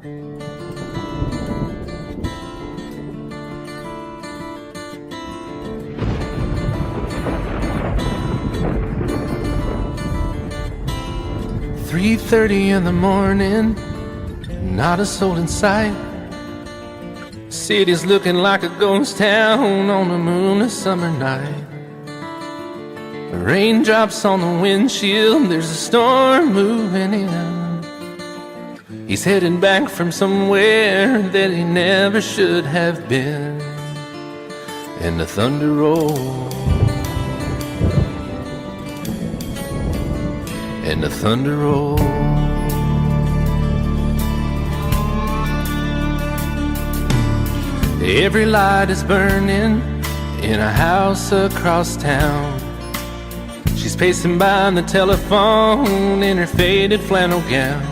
"3:30 in the morning, not a soul in sight. City's looking like a ghost town on a moonless summer night. Raindrops on the windshield, there's a storm moving in. He's heading back from somewhere that he never should have been. And the thunder rolls, and the thunder rolls. Every light is burning in a house across town. She's pacing by the telephone in her faded flannel gown,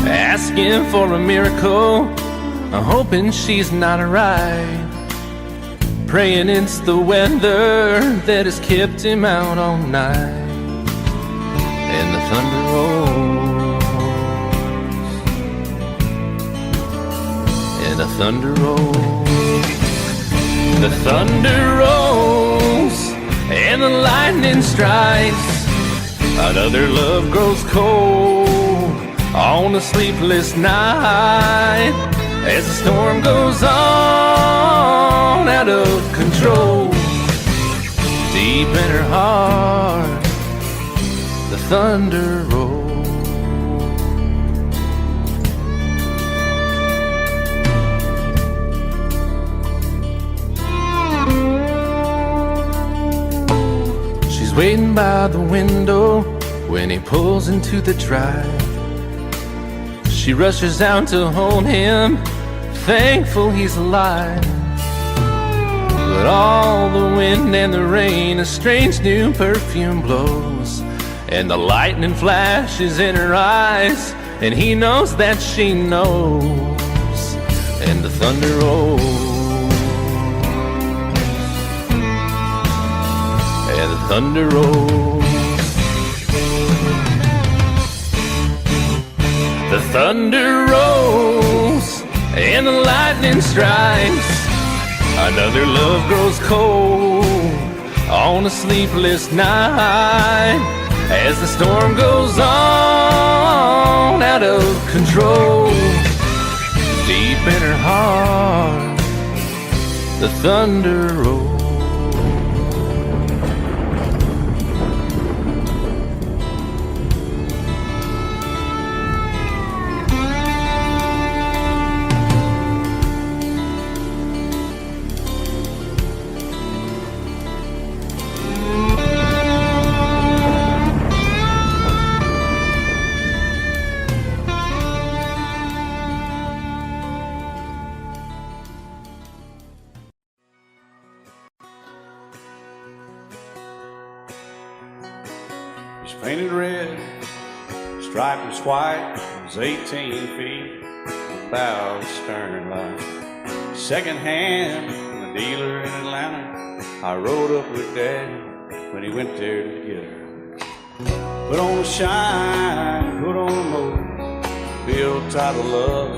asking for a miracle, hoping she's not alright, praying it's the weather that has kept him out all night. And the thunder rolls, and the thunder rolls. The thunder rolls, and the lightning strikes. Another love grows cold on a sleepless night, as the storm goes on out of control. Deep in her heart, the thunder rolls. She's waiting by the window when he pulls into the drive. She rushes out to hold him, thankful he's alive. But all the wind and the rain, a strange new perfume blows, and the lightning flashes in her eyes, and he knows that she knows. And the thunder rolls, and the thunder rolls. The thunder rolls, and the lightning strikes. Another love grows cold on a sleepless night, as the storm goes on out of control. Deep in her heart, the thunder rolls. It's painted red, striped was white, it was 18 feet, about stern line. Second hand from a dealer in Atlanta, I rode up with Daddy when he went there to get her. Put on a shine, put on a motor, built title love,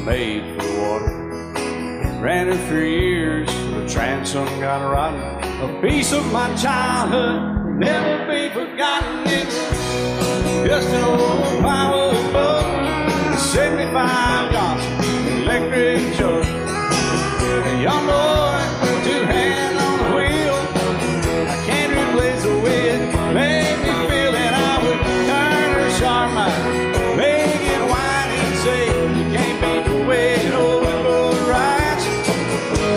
made for the water. Ran it for years, the transom got rotten. A piece of my childhood never be forgotten. It's just an old power boat, 75 Johnson electric jug. A young boy, two hands on the wheel. I can't replace the way it made me feel that I would turn her sharp mind, make it whine and say you can't beat the way an old boat rides.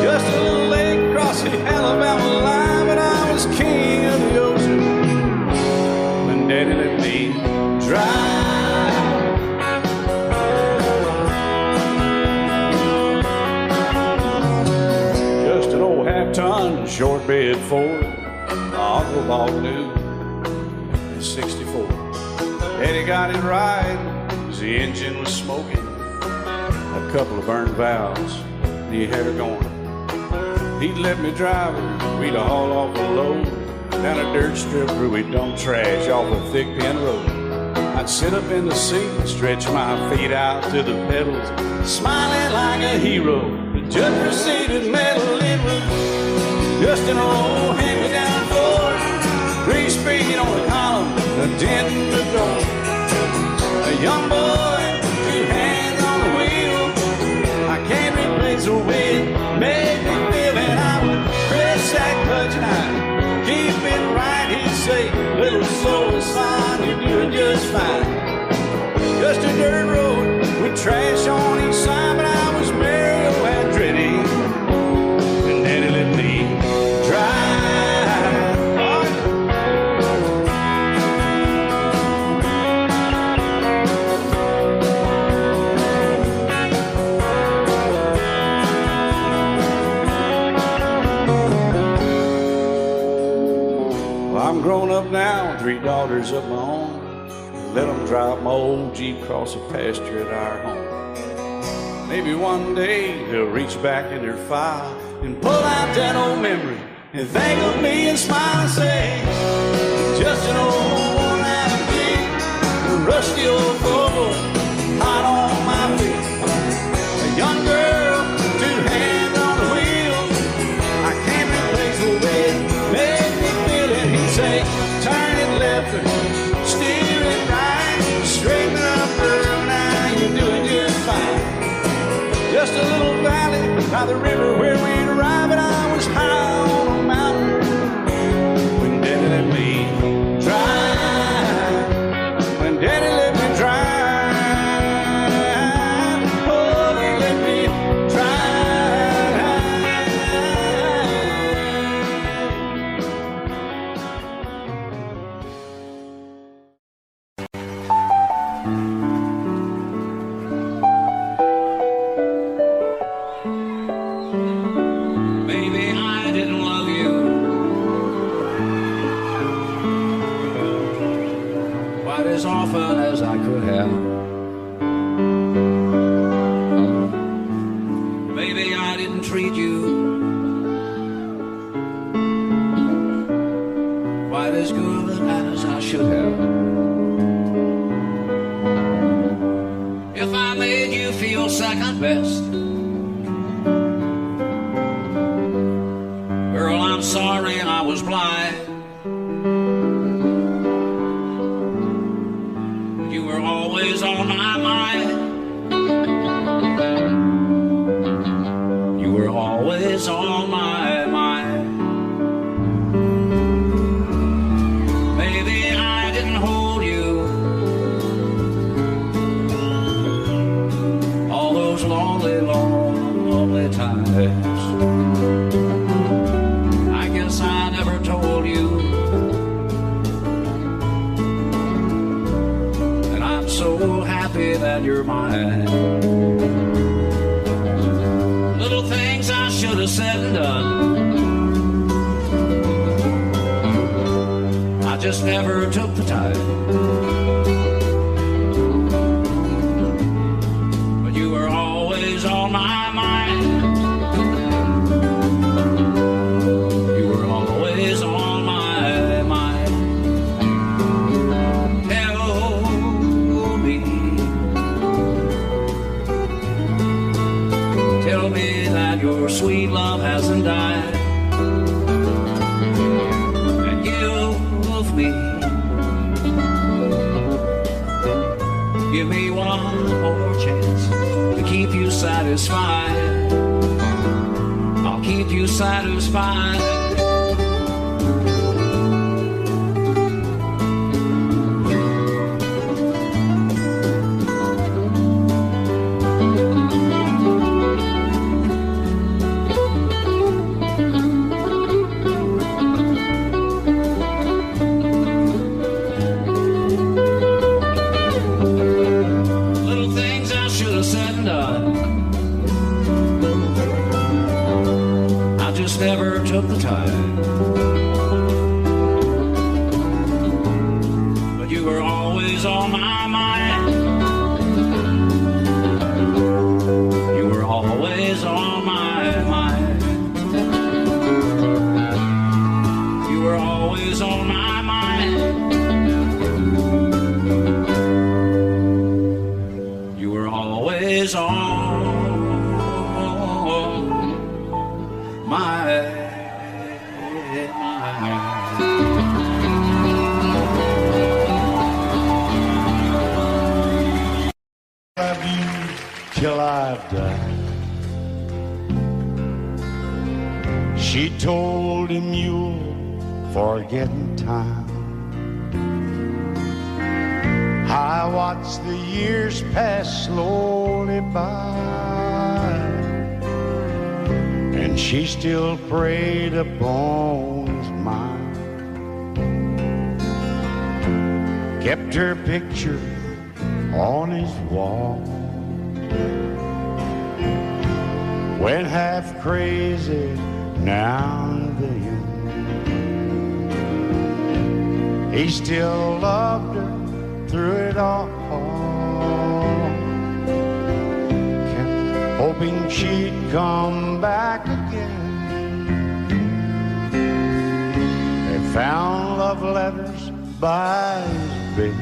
Just a little lake across the Alabama line, but I was king of the ocean. Daddy let me drive. Just an old half-ton short bed Ford my uncle bought new in '64. Daddy got it right as the engine was smoking, a couple of burned valves, and he had her going. He'd let me drive her, we'd haul off a load down a dirt strip where we dumped trash off a thick pin road. I'd sit up in the seat and stretch my feet out to the pedals, smiling like a hero. The judge proceeded metal. It was just an old hand-me-down Ford, grease speed on the column, a dent in the door. A young boy, two hands on the wheel. I can't replace the way it made me feel, and I would press that clutch and I'd keep it right. He'd say, little soul, son, you're doing just fine. Just a dirt road with trash on each side, but I was merry and pretty, and Daddy let me drive. Well, I'm grown up now, 3 daughters of my own. Let them drive my old Jeep across the pasture at our home. Maybe one day they'll reach back in their file and pull out that old memory and think of me and smile and say, just an old worn-out Jeep, a rusty old Volvo, hot on my feet. A young girl, 2 hands on the wheel. I can't replace the way it made me feel. And he'd say, turn it left or steer it right, straighten up girl, now you're doing just fine. Just a little valley by the river where we'd arrive, and I was high on a mountain when Daddy let me drive. When Daddy let me drive, oh, he let me as often as I could have. Maybe I didn't treat you quite as good as I should have. If I made you feel second best, girl, I'm sorry I was blind. You were always on my mind. You were always on my mind. Maybe I didn't hold you all those lonely, lonely times. I guess I never told you. So happy that you're mine. Little things I should have said and done, I just never took the time. But you were always on my mind. You were always on my mind. Tell me that your sweet love hasn't died, and give me one more chance to keep you satisfied. I'll keep you satisfied. Never took the time, but you were always on my mind. You were always on my mind. You were always on my mind. is on my mind. Love you till I die. She told him you'll forget in time. I watched the years pass slowly by, and she still preyed upon his mind. Kept her picture on his wall. Went half crazy now and then. He still loved her through it all. Kept hoping she'd come back again. They found love letters by his bed,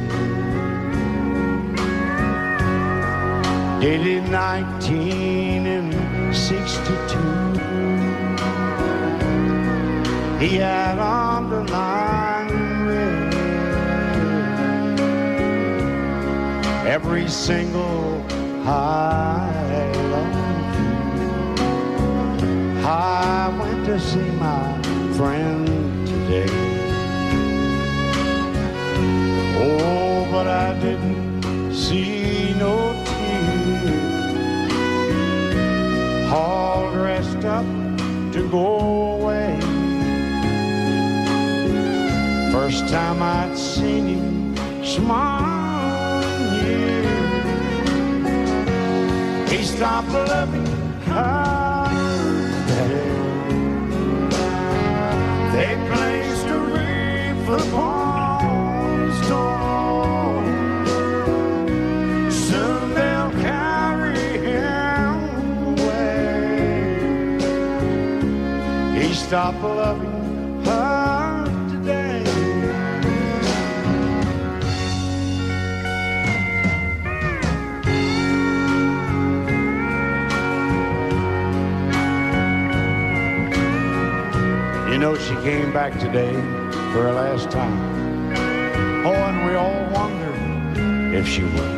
dated 1962. He had underlined red every single I love you. I went to see my friend today. Oh, but I didn't see no tears, all dressed up to go away. First time I'd seen him smile in years. He stopped loving her today. They placed a wreath upon his door. Soon they'll carry him away. He stopped loving her today. You know, she came back today for her last time. Oh, and we all wondered if she would.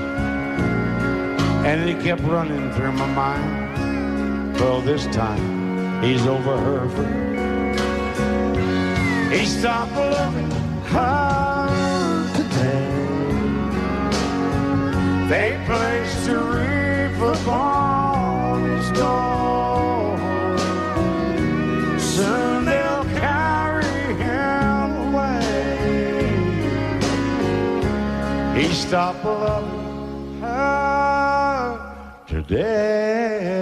And it kept running through my mind. Well, this time he's over her for good. He stopped loving her today. They placed a wreath upon his door. Soon they'll carry him away. He stopped loving her today.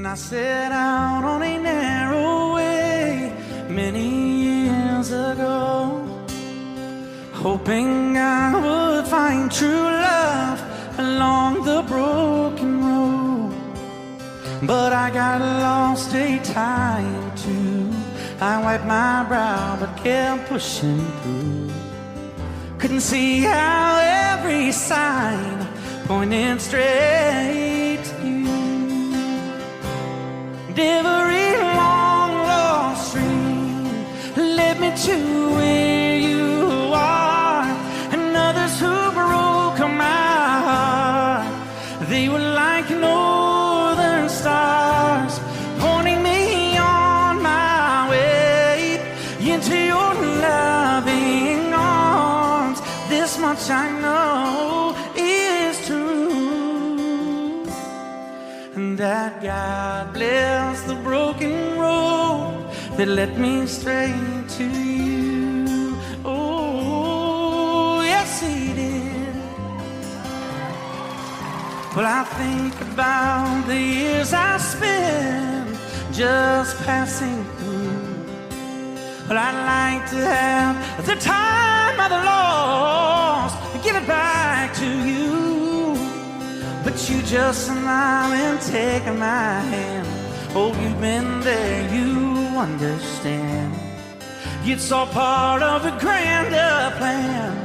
I set out on a narrow way many years ago, hoping I would find true love along the broken road. But I got lost a time too. I wiped my brow but kept pushing through. Couldn't see how every sign pointed straight to you. Every long lost stream led me to where you are, and others who broke my heart, they were like northern stars, pointing me on my way into your loving arms. This much I know is true, that God bless the broken road that led me straight to you. Oh, yes, He did. Well, I think about the years I spent just passing through. Well, I'd like to have the time I've lost, give it back to you. But you just smile and take my hand. Oh, you've been there, you understand. It's all part of a grander plan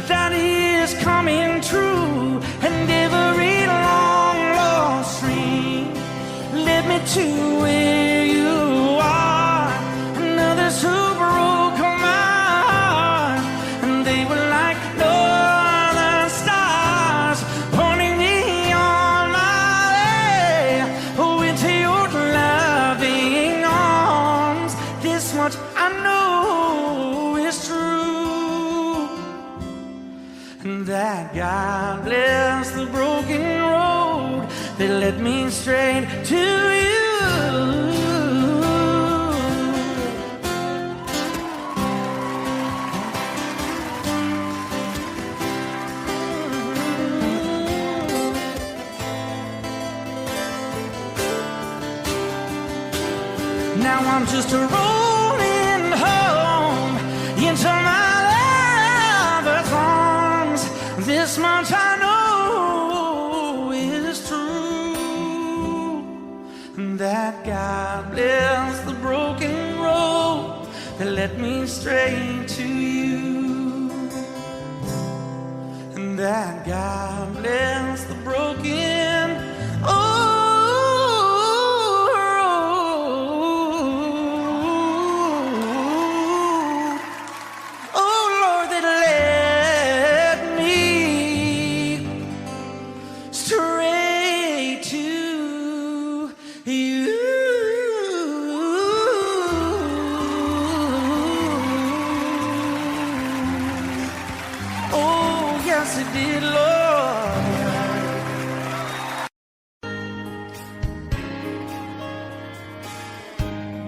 that is coming true. And every long lost dream led me to where you are. And others who broke my heart, and they were like northern stars, pointing me on my way into your loving arms. This much I know is true, and that God bless the broken road that led me straight to you. Now I'm just rolling home into my lover's arms. This much I know is true, that God bless the broken road that led me straight to you, and that God bless the broken road.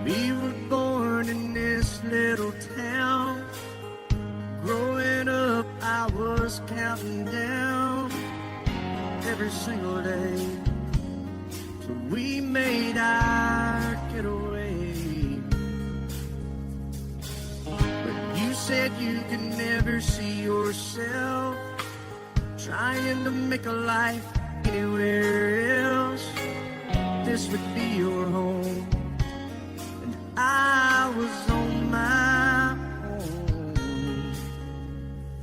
We were born in this little town. Growing up, I was counting down every single day till we made our getaway. But you said you could never see yourself trying to make a life anywhere else. This would be your home. I was on my own.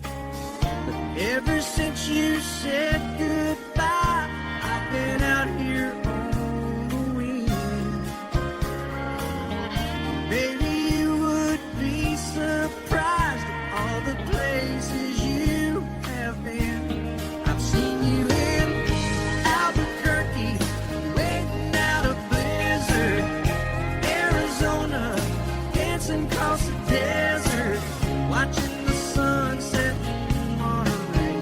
But ever since you said goodbye, I've been out here on the wing. Maybe you would be surprised at all the places you have been. I've seen you in Albuquerque, waiting out a blizzard, dancing across the desert, watching the sunset in Monterey.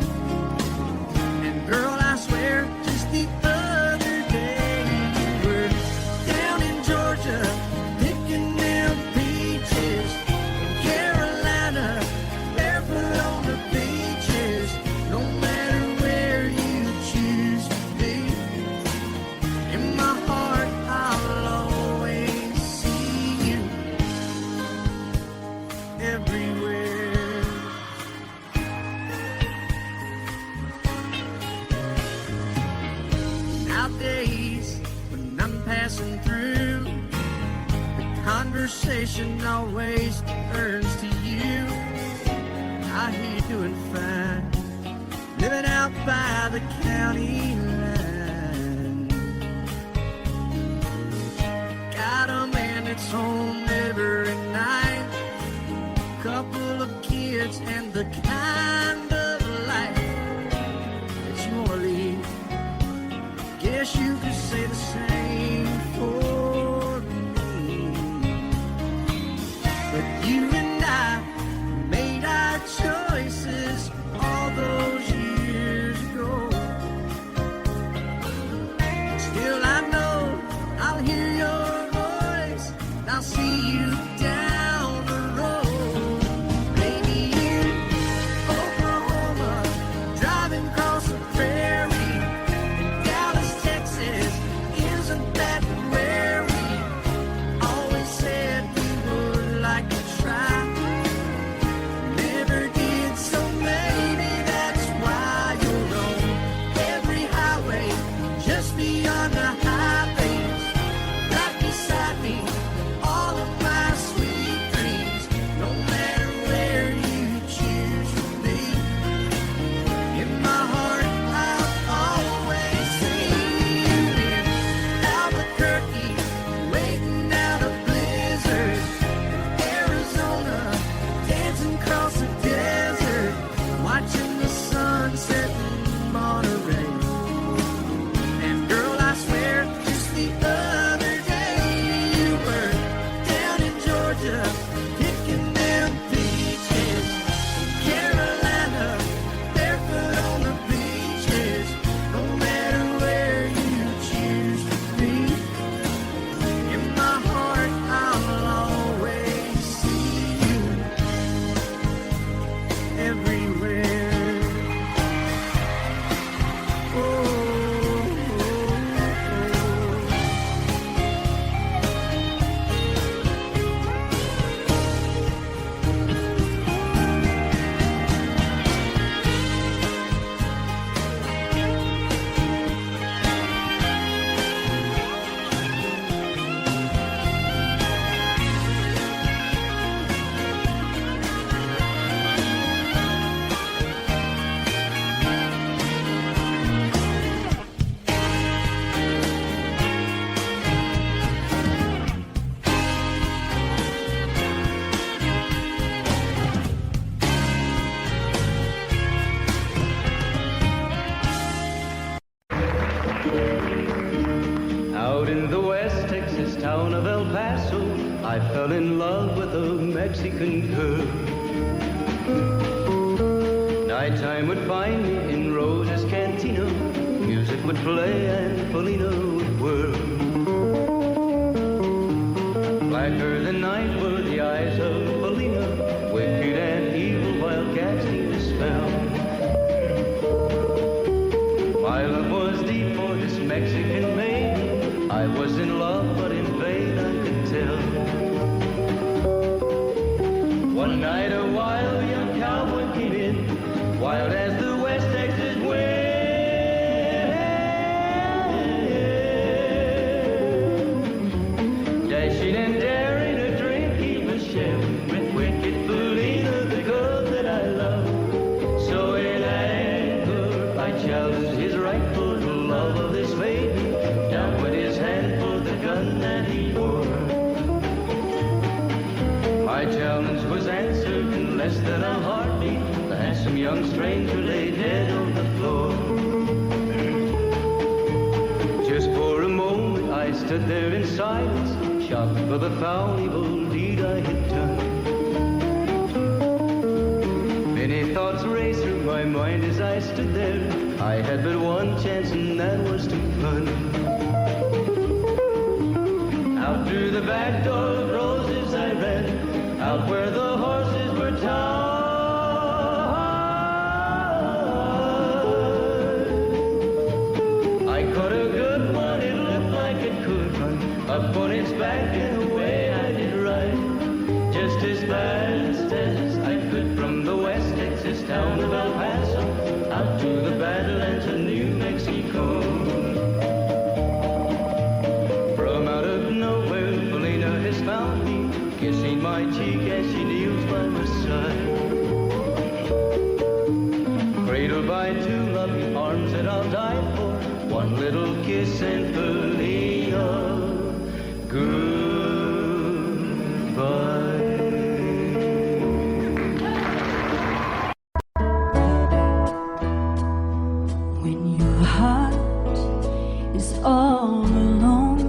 And girl, I swear, just the other day you were down in Georgia, picking them peaches. In Carolina, barefoot on the beaches. No matter where you choose to be, in my heart I'll always see you everywhere. Nowadays, when I'm passing through, the conversation always turns to you. I hear you doing fine, living out by the county line. Got a man that's home every night, couple of kids, and the kind of life that you want to lead. Guess you could say the same for me. But you and I made our choices all those years ago. Still I know I'll hear your voice, and I'll see you down the road. Maybe in Oklahoma, driving across the prairie. In Dallas, Texas, isn't that where we always said we would like to try? Never did, so maybe that's why you're on every highway, just beyond the highways, right beside me, all of my Georgia, picking them peaches. Carolina, barefoot on the beaches. No matter where you choose to be, in my heart I'll always see you everywhere. Oh. Out in the West Texas town of El Paso, I fell in love with a Mexican girl. Nighttime would find me in Rosa's Cantina. Music would play and Felina would whirl. Blacker than night were the eyes of Felina, wicked and evil while casting a spell. My love was deep for this Mexican maiden. I was in love, but in vain I could tell. One night a wild young cowboy came in, wild as the West Texas wind. Dashing and daring, a drink he was sharing with wicked Felina, the girl that I love. So in anger I challenged his right for the love of this maiden. Down went his hand for the gun that he wore. My challenge was answered in less than a heartbeat. The handsome young stranger lay dead on the floor. Just for a moment I stood there in silence, shocked for the foul evil deed I had done. Many thoughts raced through my mind as I stood there. I had but one chance and that was to run. Out through the back door of Roses I ran, out where the horses were tied. I caught a good one, it looked like it could run, up on its back and away I did ride. Just as fast as I could from the West Texas town of El Paso, out to the Badlands of New Mexico. From out of nowhere, Felina has found me, kissing my cheek as she kneels by my side. Cradled by two loving arms that I'll die for, one little kiss and Felina, goodbye. When your heart is all alone,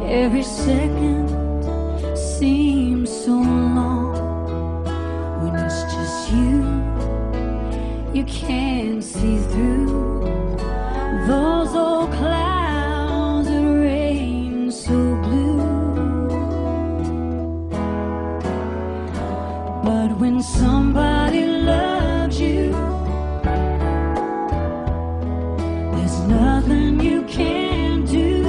every second seems so long. When it's just you can't see through those old clouds that rain so blue. But when somebody loves you, there's nothing you can't do.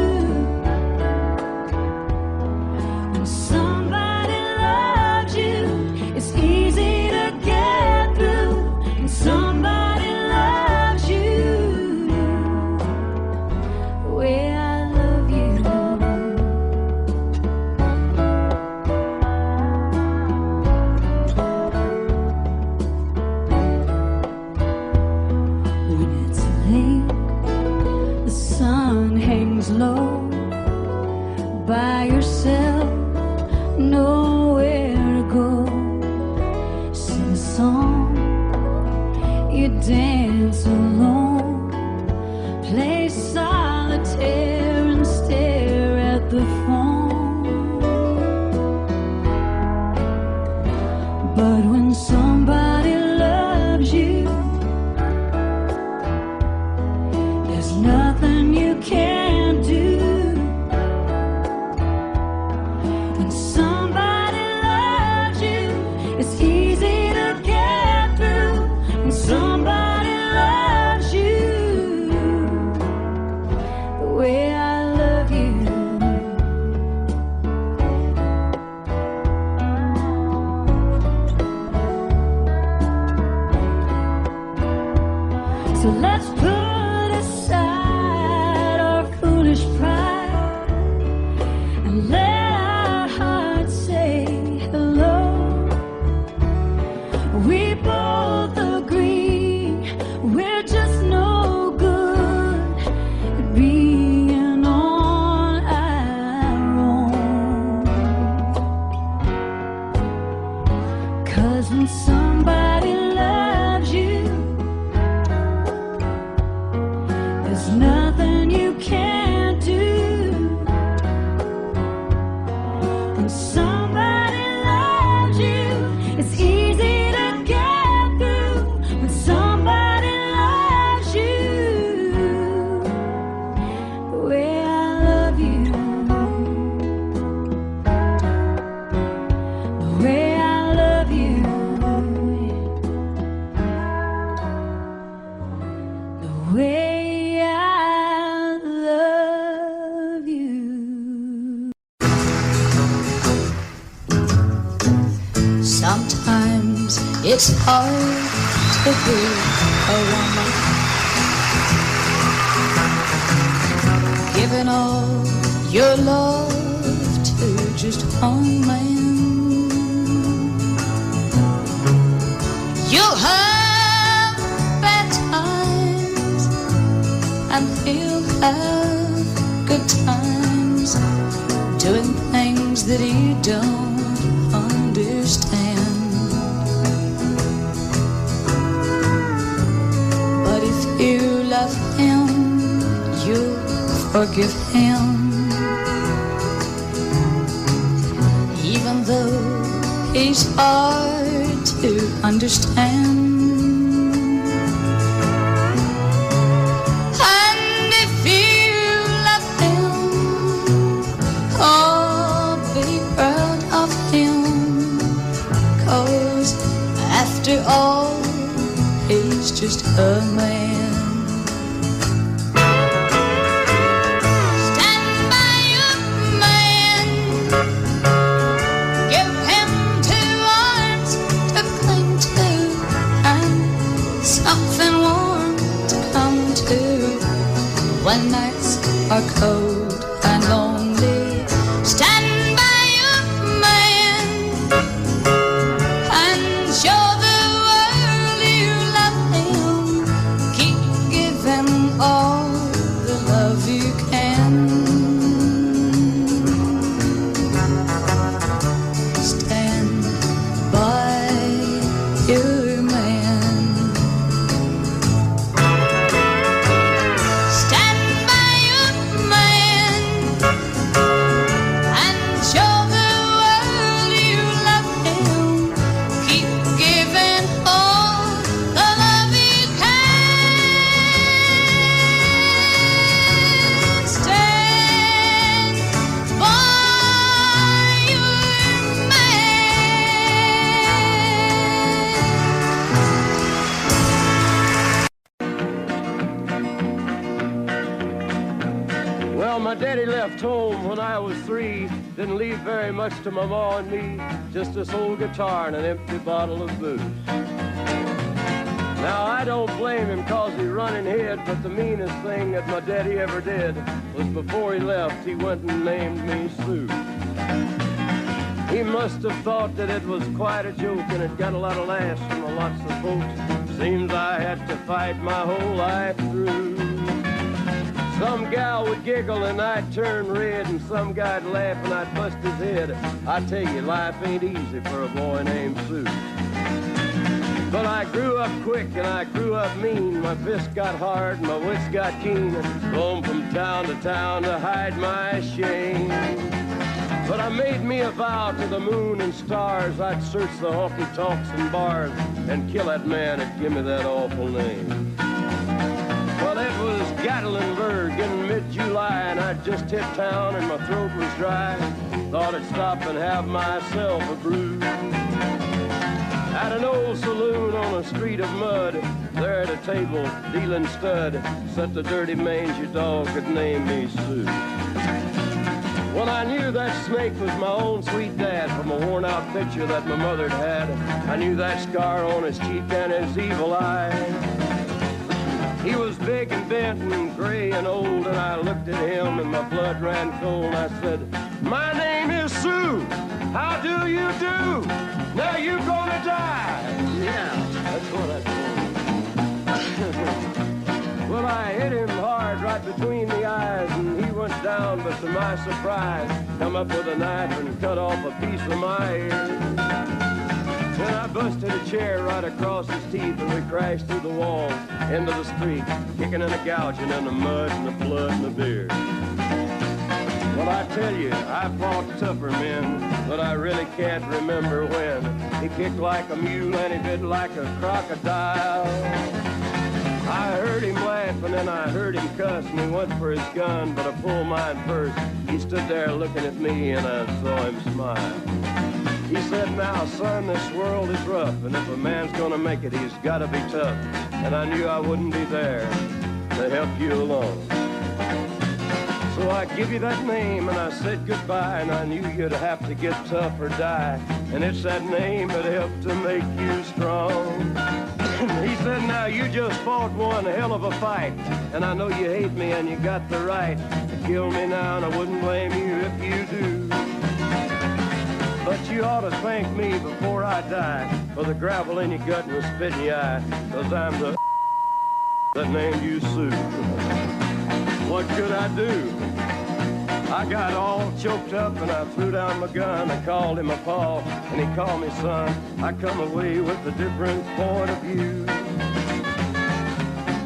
When somebody loves you, it's easy to get through. When somebody loves you, the way I love you. So let's put aside our foolish pride and let our hearts say hello. We both agree we're just no good at being on our own. 'Cause when somebody loves you, there's nothing you can't do. When somebody loves you, it's easy to get through. When somebody loves you the way I love you, the way I love you, the way I love you. Sometimes it's hard to be a woman, giving all your love to just one man. You'll have bad times and he'll have good times, doing things that you don't understand. But if you love him, you'll forgive him, even though he's hard to understand. And if you love him, oh, be proud of him, 'cause after all, he's just a man. Stand by your man, give him 2 arms to cling to, and something warm to come to when nights are cold and lonely. Stand by your man and show the world you love him. Keep giving all the love you can. Stand by your man. Stand by your man and show the world you love him. Keep giving all the love you can. Stand by your man. Well, my daddy left home when I was 3. Didn't leave very much to my ma and me. Just this old guitar and an empty bottle of booze. Now, I don't blame him 'cause he run and hid, but the meanest thing that my daddy ever did was before he left, he went and named me Sue. He must have thought that it was quite a joke, and it got a lot of laughs from lots of folks. Seems I had to fight my whole life through. Some gal would giggle and I'd turn red, and some guy'd laugh and I'd bust his head. I tell you, life ain't easy for a boy named Sue. But I grew up quick and I grew up mean. My fists got hard and my wits got keen. Roamed from town to town to hide my shame. But I made me a vow to the moon and stars, I'd search the honky-tonks and bars and kill that man that give me that awful name. Well, it was Gatlinburg in mid-July, and I'd just hit town and my throat was dry. Thought I'd stop and have myself a brew. At an old saloon on a street of mud, there at a table, dealing stud, sat the dirty mangy dog that named me Sue. Well, I knew that snake was my own sweet dad from a worn-out picture that my mother'd had. I knew that scar on his cheek and his evil eye. He was big and bent and gray and old, and I looked at him and my blood ran cold. I said, my name is Sue. How do you do? Now you gonna die. Yeah, that's what I told him. Well, I hit him hard right between the eyes, and he went down, but to my surprise, come up with a knife and cut off a piece of my ear. Then I busted a chair right across his teeth, and we crashed through the walls into the street, kicking and a gouging in the mud and the blood and the beer. Well, I tell you, I fought tougher men, but I really can't remember when. He kicked like a mule and he bit like a crocodile. I heard him laugh and then I heard him cuss, and he went for his gun, but I pulled mine first. He stood there looking at me and I saw him smile. He said, now, son, this world is rough, and if a man's gonna make it, he's gotta be tough. And I knew I wouldn't be there to help you along. So I give you that name, and I said goodbye, and I knew you'd have to get tough or die. And it's that name that helped to make you strong. He said, now, you just fought one hell of a fight, and I know you hate me, and you got the right to kill me now, and I wouldn't blame you if you do. But you ought to thank me before I die for the gravel in your gut and the spit in your eye, 'cause I'm the that named you Sue. What could I do? I got all choked up and I threw down my gun. I called him a paw and he called me son. I come away with a different point of view.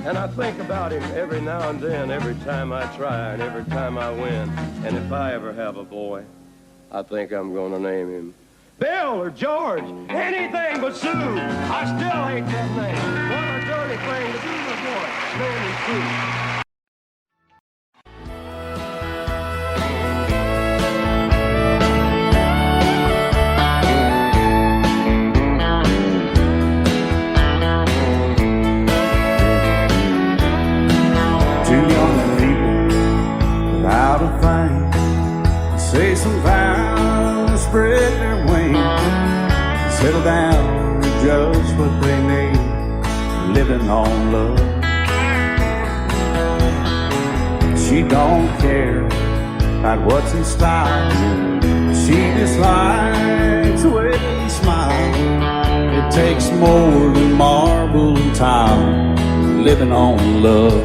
And I think about him every now and then, every time I try and every time I win. And if I ever have a boy, I think I'm gonna name him Bill or George, anything but Sue. I still hate that name. What a dirty thing to do to a boy. Name him Sue. Two young people without a thing say some vows, spread their wings, settle down to just what they need, living on love. She don't care about what's in style, she just likes the way they smile. It takes more than marble and tile, living on love.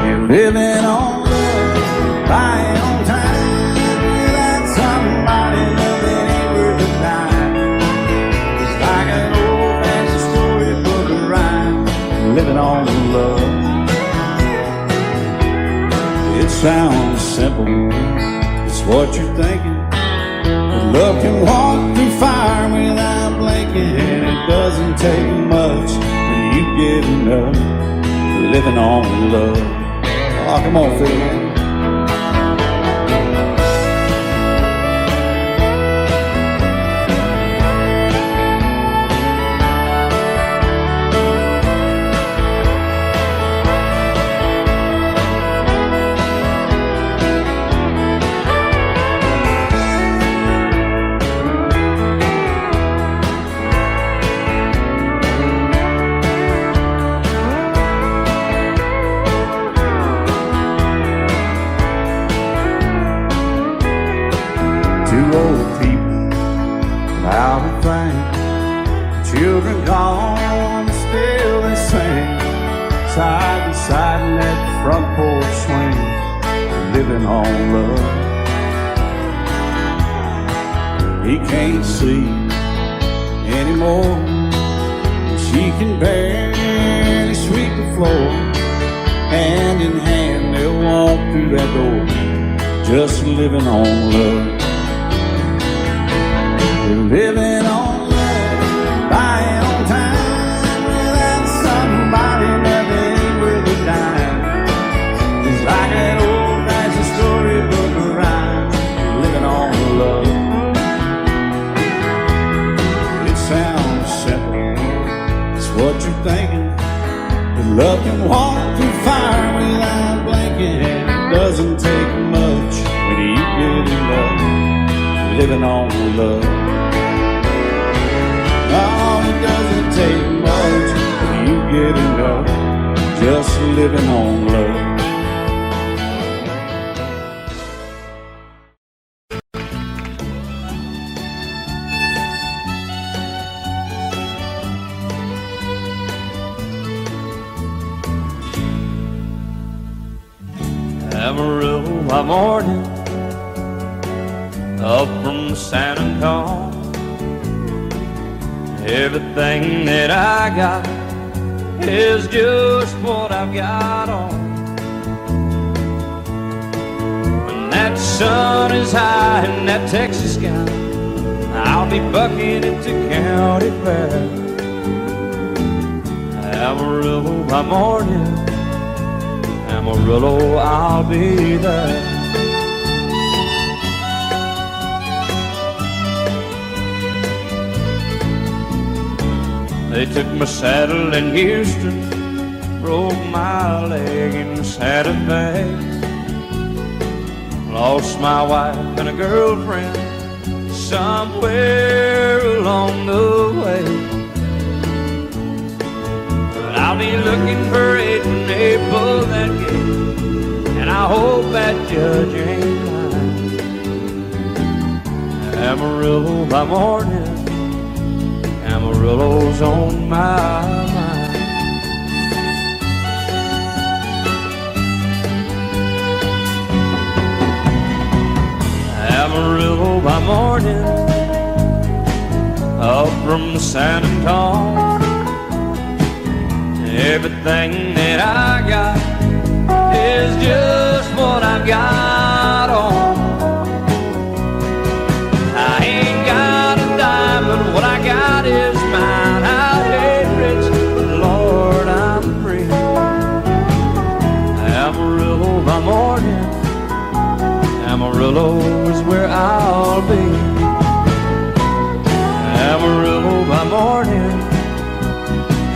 And living on buying on time without somebody loving ain't worth a dime. It's like an old-fashioned storybook of rhyme, living on love. It sounds simple, it's what you're thinking. But love can walk through fire without blinking, and it doesn't take much when you get enough, living on love. Oh, come on, Phil, man. Two old people without a thing, children gone, still they sing, side by side in that front porch swing, living on love. He can't see anymore, she can barely sweep the floor. Hand in hand they'll walk through that door, just living on love. Living on love, buying on time without somebody loving ain't worth a dime. It's like an old-fashioned storybook of rhyme, living on love. It sounds simple, it's what you're thinking. But love can walk through fire without blinking, and it doesn't take much when you get enough, living on love. Oh, it doesn't take much when you get enough just living on love. Amarillo by morning, up from San Antonio. Everything that I got is just what I've got on. When that sun is high in that Texas sky, I'll be bucking it to County Fair. Amarillo by morning, Amarillo, I'll be there. They took my saddle in Houston, broke my leg in Santa Fe. Lost my wife and a girlfriend somewhere along the way. But I'll be looking for it when they pull that gate, and I hope that judge ain't lying. Amarillo by morning, Amarillo's on my mind. Amarillo by morning, up from San Antonio. Everything that I got is just what I've got on. I ain't got a dime, but what I got is mine. I ain't rich, but Lord, I'm free. Amarillo by morning, Amarillo is where I'll be. Amarillo by morning,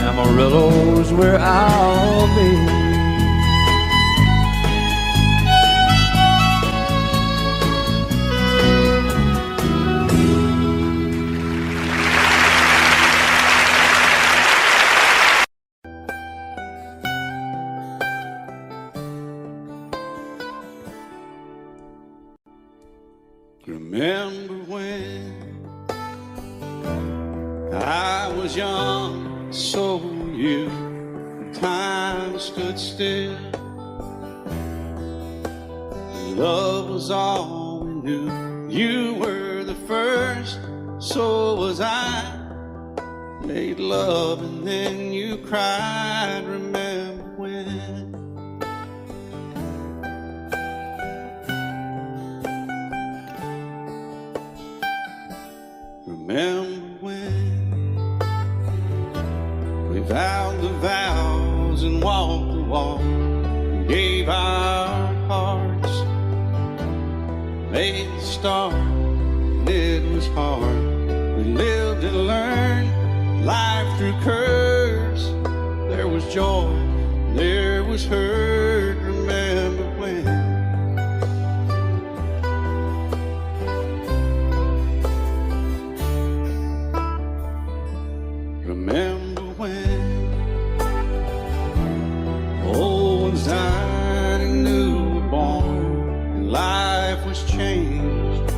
Amarillo is where I'll be. Remember when I was young, so were you, and time stood still. Love was all we knew. You were the first, so was I. Made love and then you cried. Remember when? Remember when we vowed the vows and walked the walk, and gave our hearts, made the start, and it was hard. We lived and learned life through curves. There was joy, there was hurt. Remember when? Remember when old ones died and new were born, and life was changed,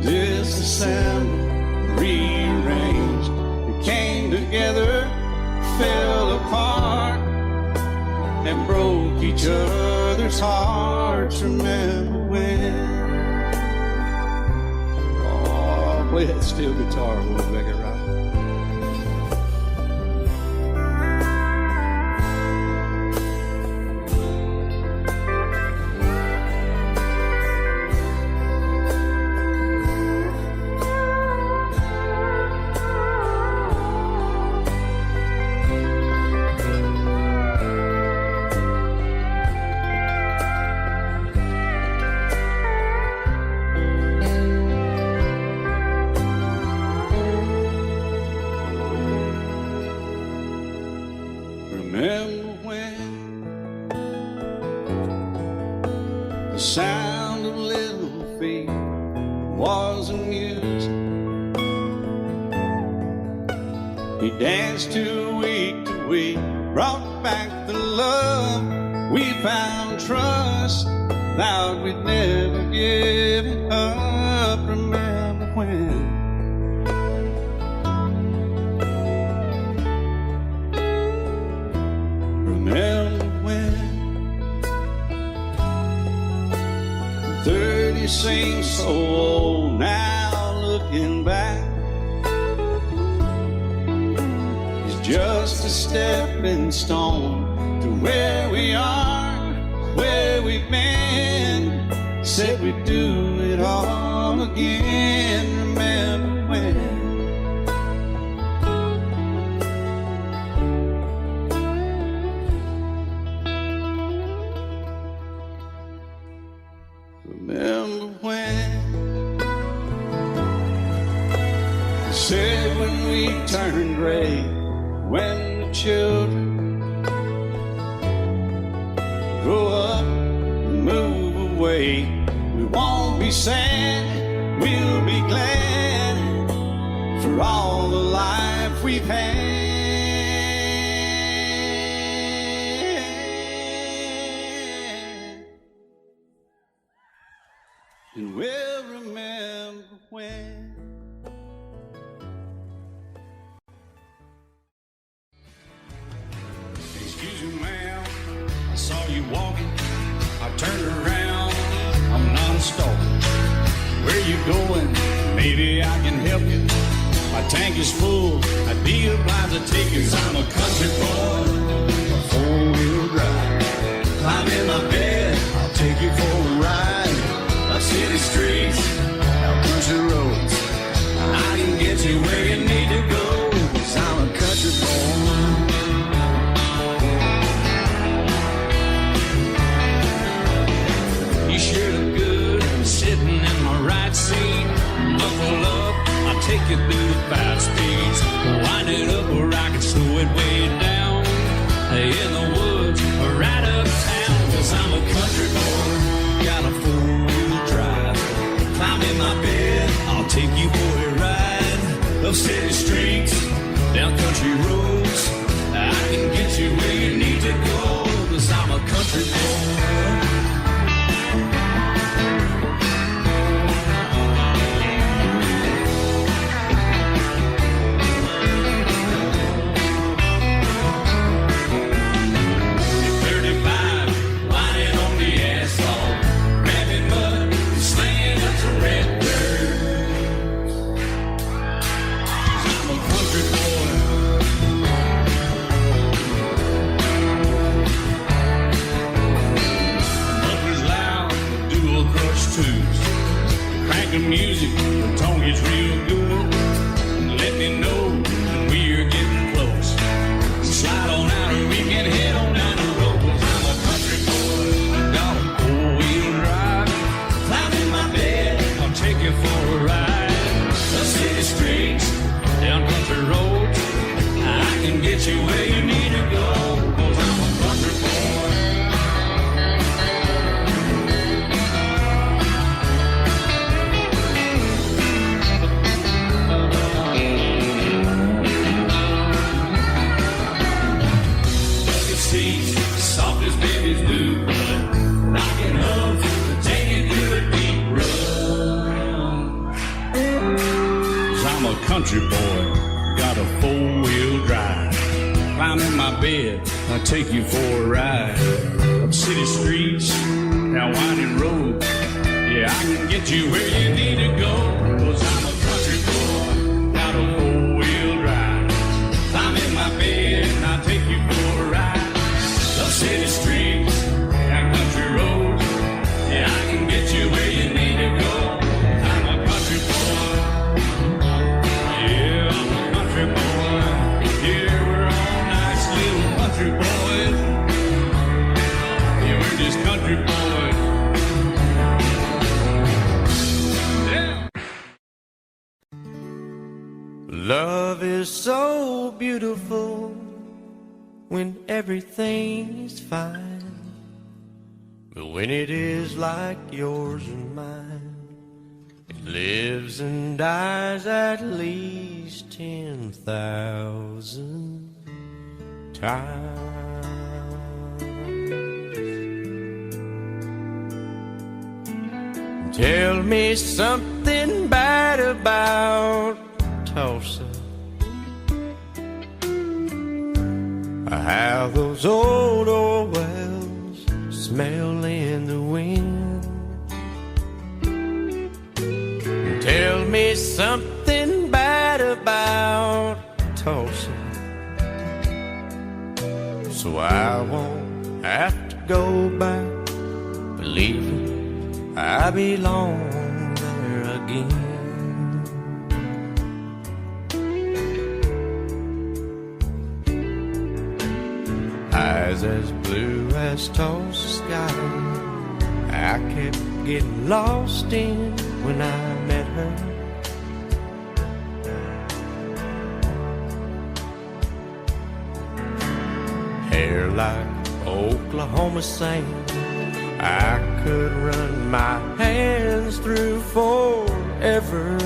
disassembled, rearranged. We came together, fell apart, and broke each other's hearts. Remember when? Oh, play that steel guitar, we'll make it right. Remember when the sound of little feet was amusing? He danced to week to week, brought back the love. We found trust, vowed we'd never give it up. Remember when? Remember when? 30 seems so old now, looking back. It's just a stepping stone to where we are, where we've been. Said we'd do it all again. Remember when? Remember when? Said when we turned gray, when the children grow up and move away, we won't be sad, we'll be glad for all the life we've had. And we'll remember when. Excuse me, ma'am, I saw you walking. I turned around, I'm not a stalker. Where you going? Maybe I can help you. My tank is full, I'd be obliged to take you. 'Cause I'm a country boy, a four-wheel drive. Climb in my bed, I'll take you for a ride. Up city streets, out country roads. I can get you where you need to go. 'Cause I'm a country boy. You sure look good sitting in my right seat. Buckle up, I'll take you through the 5 speeds. Wind it up where I can slow it way down. In the woods or right uptown. 'Cause I'm a country boy, got a four-wheel drive. Climb in my bed, I'll take you for a ride. Up city streets, down country roads. I can get you where you need to go. 'Cause I'm a country boy. The music, the tone gets real good. Let me know when we're getting close. Slide on out and we can head on down the road. 'Cause I'm a country boy, got a four-wheel drive. Climb in my bed, I'll take you for a ride. The city streets, down country roads. I can get you where you need to go. 'Cause I'm a country boy. Soft as babies do, knocking up, taking you a deep run. 'Cause I'm a country boy, got a four-wheel drive. Climb in my bed, I'll take you for a ride. Up city streets, down winding roads. Yeah, I can get you where you need to go. 'Cause I'm a country boy, got a four-wheel drive. Climb in my bed, and I'll take you for a ride. Up city streets, down country roads. Yeah, I can get you where you need to go. I'm a country boy. Yeah, I'm a country boy. Yeah, we're all nice little country boys. Yeah, we're just country boys. Yeah. Love is so beautiful when everything's fine. But when it is like yours and mine, it lives and dies at least 10,000 times. Tell me something bad about Tulsa. How those old wells smell in the wind. Tell me something bad about Tulsa, so I won't have to go back believing I belong there again. Eyes as blue as Tulsa sky, I kept getting lost in when I met her. Hair like Oklahoma sand, I could run my hands through forever.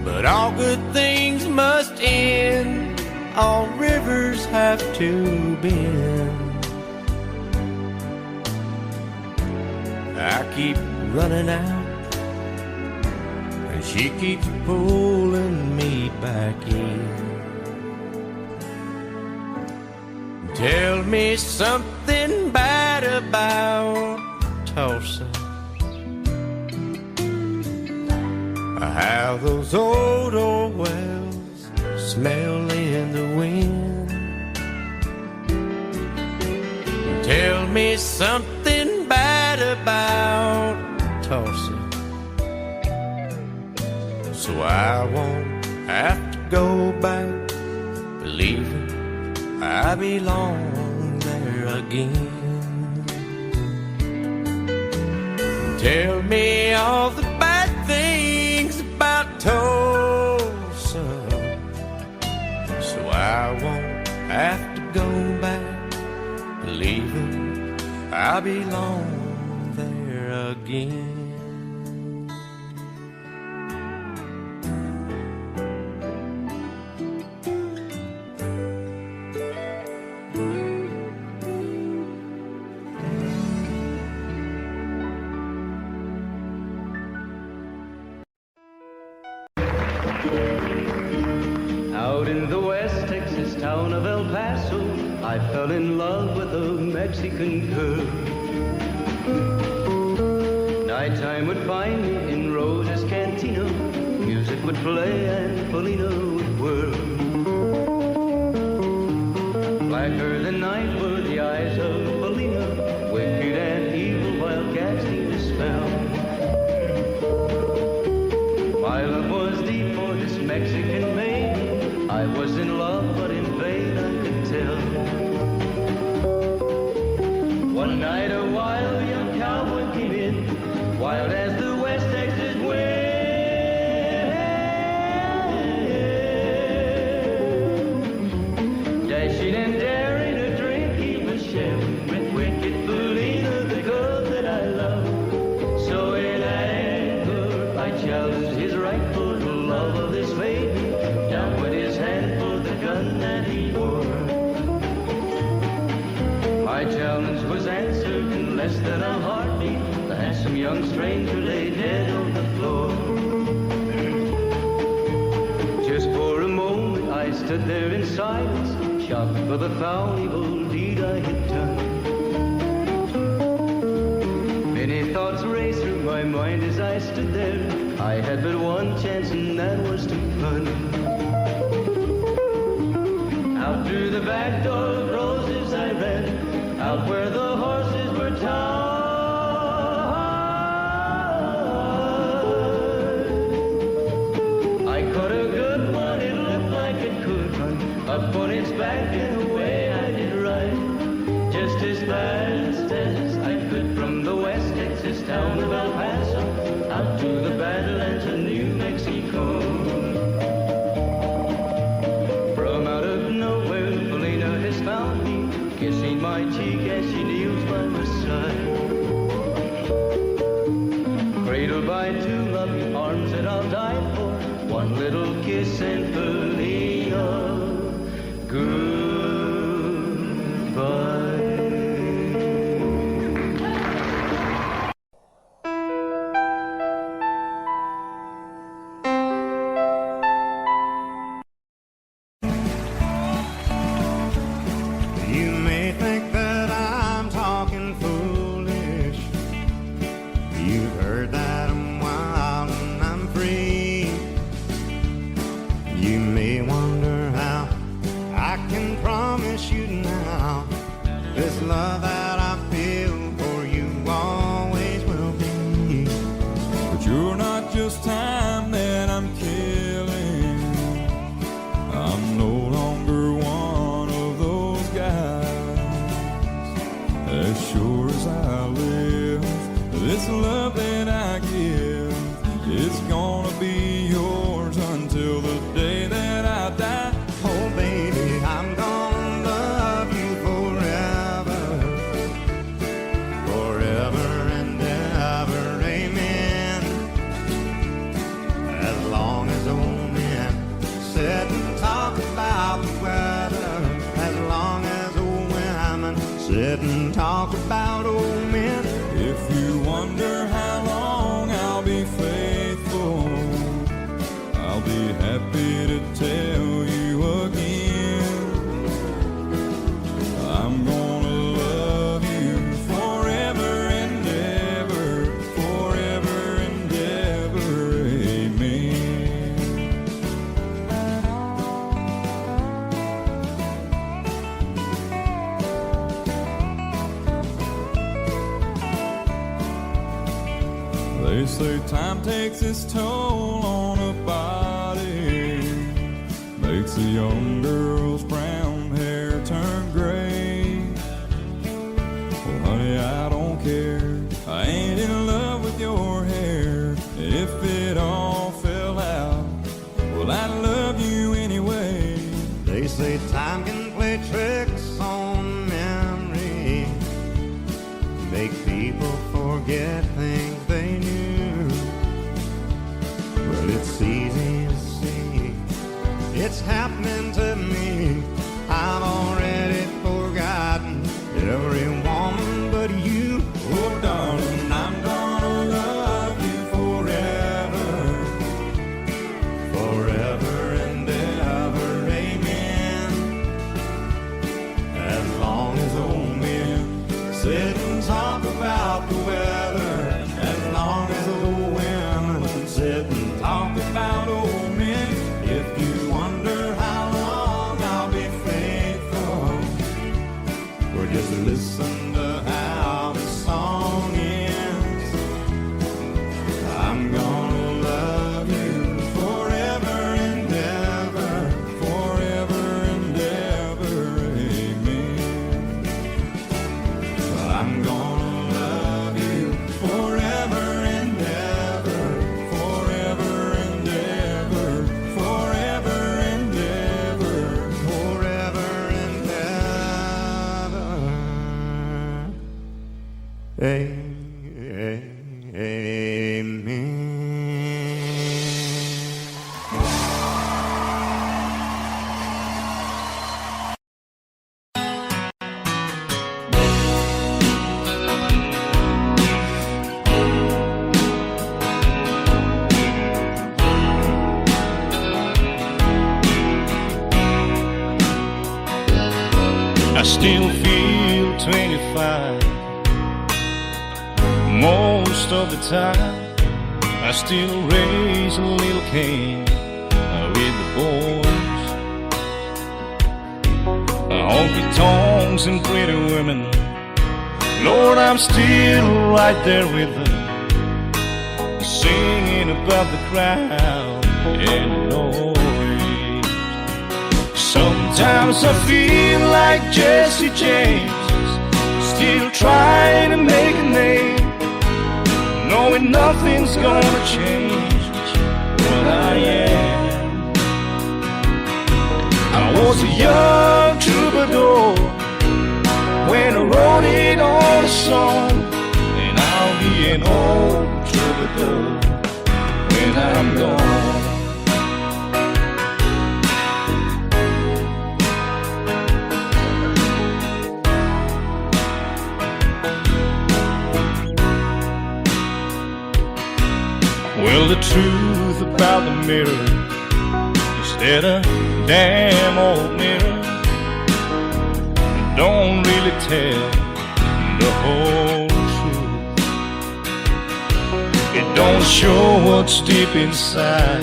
But all good things must end, all rivers have to bend. I keep running out, and she keeps pulling me back in. Tell me something bad about Tulsa, how those old wells smell in the wind. Tell me something bad about Tulsa, so I won't have to go back believing I belong there again. Tell me all the bad things about Tulsa, so I won't have to go back believing I belong there again. Out in the West Texas town of El Paso, I fell in love with a Mexican girl. Nighttime would find me in Rosa's Cantina, music would play and Polina would whirl. Blacker than night were the eyes of Polina, wicked and evil while casting a spell. My love was deep for this Mexican maiden, I was in love, but in vain I could tell. One night a wild young cowboy came in, wild as the West Texas wind. Dashing and daring a drink he was sharing with wicked Polina, the girl that I love. So in anger I challenged his right for the love of this maiden. Down went his hand for the gun that he wore. My challenge was answered in less than a heartbeat. The handsome young stranger lay dead on the floor. Just for a moment I stood there in silence, shocked for the foul evil deed I had done. Many thoughts raced through my mind as I stood there. I had but one chance and that was to run. Out through the back door of Roses I ran, out where the horses were tied. I caught a good one, it looked like it could run, up on its back and away I did ride. Just as fast as I could from the West Texas town of El Paso, out to the Badlands of New Mexico. From out of nowhere, Polina has found me, kissing my cheek as she kneels by my side. Cradled by two loving You may think that I'm talking foolish. You've heard that I'm wild and I'm free. You may wonder how I can promise you now this love that I feel for you always will be. But you're not just time that I'm killing. I'm no longer one of those guys. As sure as I live, this love that I give, it's gonna be yours until the day that I die. Oh baby, I'm gonna love you forever, forever and ever, amen. As long as old men sit and talk about the weather, as long as old women sit and talk about old men. If you wonder how long I'll be faithful, I'll be happy to tell you again. I'm gonna love you forever and ever, forever and ever, amen. They say time takes its toll on a body, makes a young girl's brown hair turn gray. Well, honey, I don't care. I ain't in love with your hair. If it all fell out, well, I love you anyway. They say time can play tricks on memory, make people forget things they knew. Well, it's easy to see, it's happening to me. I've already forgotten every woman but you. Oh, darling, I'm gonna love you forever, forever and ever, amen. As long as old men sit and talk about the weather, as long as old women sit and talk about old men. If you wonder how long I'll be faithful, or just listen to how the song ends. I'm gonna love you forever and ever, forever and ever, amen. I'm gonna love you forever and ever, forever and ever, forever and ever, forever and ever, amen. I still feel 25 most of the time. I still raise a little Cain with the boys. Honky tonks and pretty women, Lord, I'm still right there with them, singing above the crowd and noise. Sometimes I feel like Jesse James, still trying to make a name, knowing nothing's gonna change what I am. I was a young troubadour when I wrote it on a song, and I'll be an old troubadour when I'm gone. Well, the truth about the mirror is that a damn old mirror really tell the whole truth. It don't show what's deep inside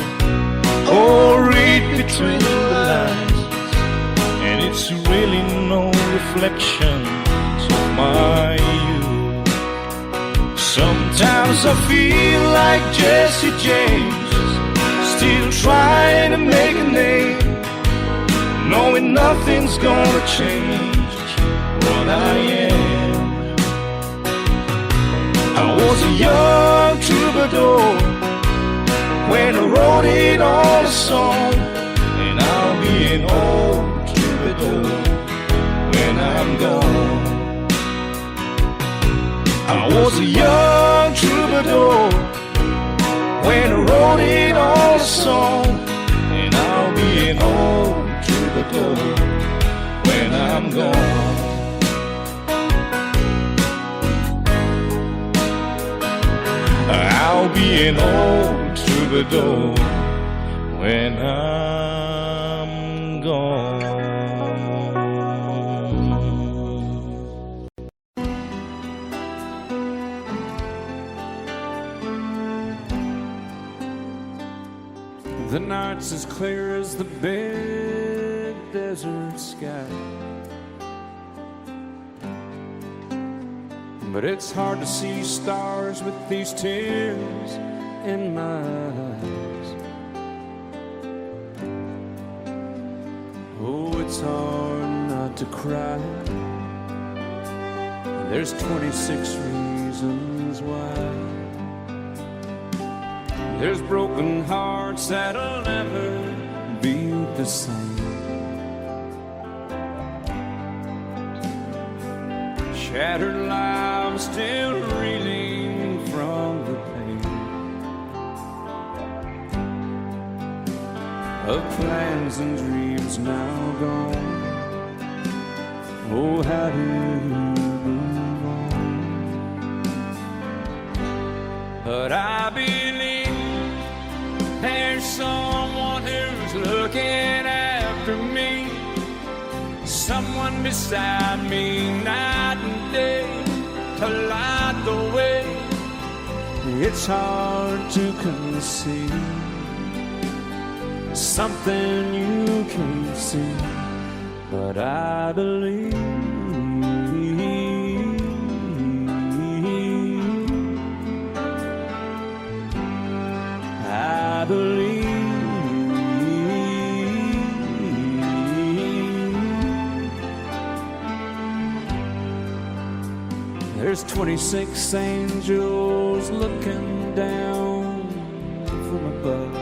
or read between the lines, and it's really no reflection of my youth. Sometimes I feel like Jesse James, still trying to make a name, knowing nothing's gonna change what I am. I was a young troubadour when I wrote it on a song, and I'll be an old troubadour when I'm gone. I was a young troubadour when I wrote it on a song, and I'll be an old troubadour when I'm gone. I'll be an old troubadour when I'm gone. The night's as clear as the big desert sky, but it's hard to see stars with these tears in my eyes. Oh, it's hard not to cry. There's 26 reasons why. There's broken hearts that'll never be the same. Shattered lives still reeling from the pain of plans and dreams now gone. Oh, how do you move on? But I believe there's someone who's looking after me, someone beside me night and day to light the way. It's hard to conceive something you can't see, but I believe. I believe. There's 26 angels looking down from above,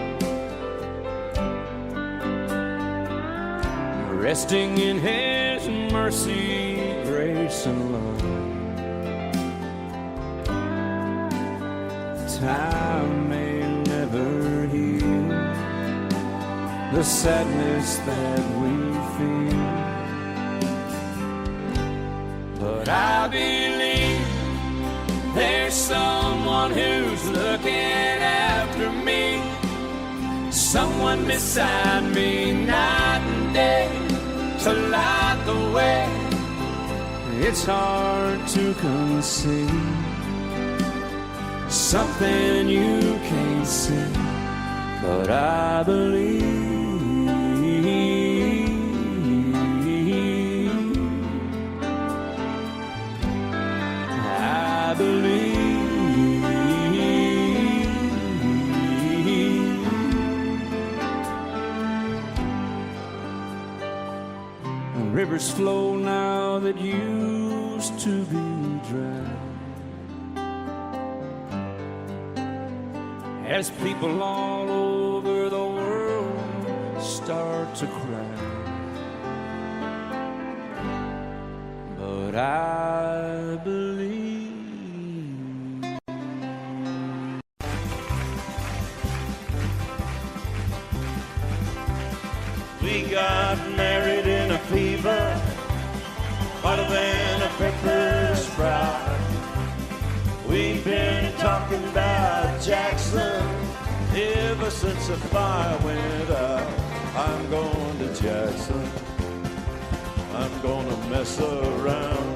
resting in His mercy, grace, and love. Time may never heal the sadness that we feel, but I believe there's someone who's looking after me, someone beside me night and day to light the way. It's hard to conceive something you can't see, but I believe. I believe. Rivers flow now that used to be dry, as people all over the world start to cry. But I believe. We got married in a fever, hotter than a pepper sprout. We've been talking about Jackson ever since the fire went out. I'm going to Jackson. I'm gonna mess around.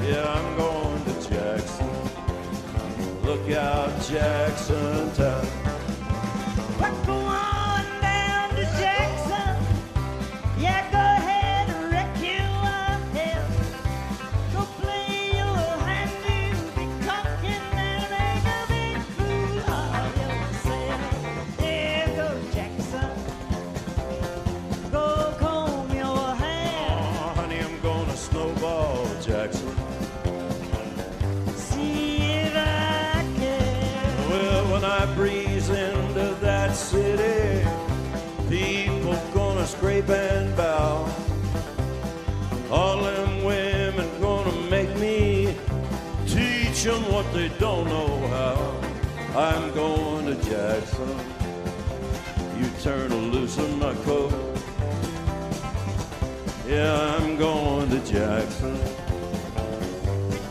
Yeah, I'm going to Jackson. Look out, Jackson Town. Go on down to Jackson. Yeah, go ahead and wreck your hell. Go play your hand, you'll be cocking and make a big fool of yourself. Yeah, go Jackson. Go comb your hair. Oh, honey, I'm gonna snowball Jackson. See if I can. Well, when I breeze into that city, people gonna scrape and bow. All them women gonna make me teach them what they don't know how. I'm going to Jackson. You turn loose in my coat. Yeah, I'm going to Jackson.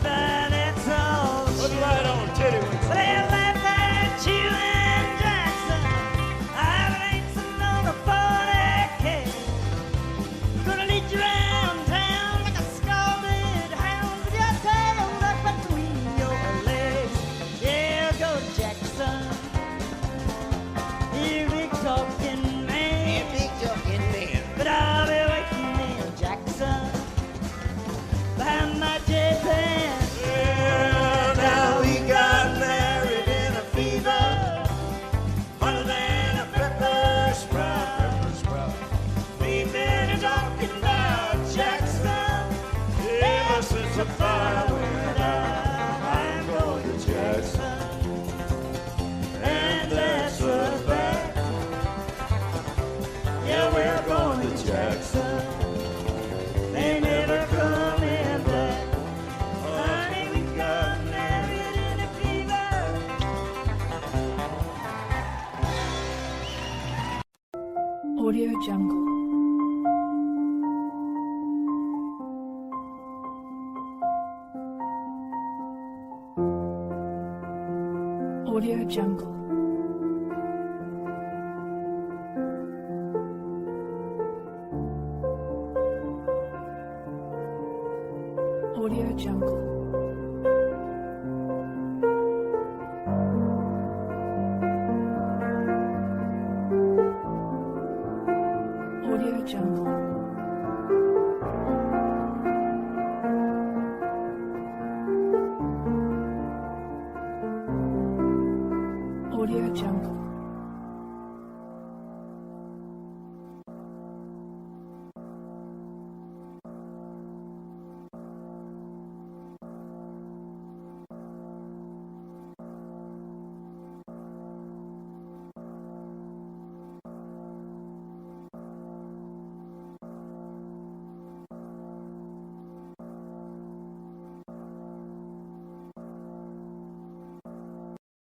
But it's all Put the light on, titty. well, laugh at you and Jackson. I've racing on a 40K. Gonna lead you around town like a scalded hound with your tail tucked between your legs. Yeah, go Jackson. You big talking man. Big talking man. But I'll be waiting in Jackson behind my J-Pan. Yeah, now we got married in a fever, hotter than a pepper sprout. We've been talking about Jackson ever since the fire went out. I'm going to Jackson, and that's a fact. Yeah, we're going to Jackson. They never coming back. Honey, we got married in a fever. Audio Jungle. Audio Jungle. Audio Jungle. Audio Jungle.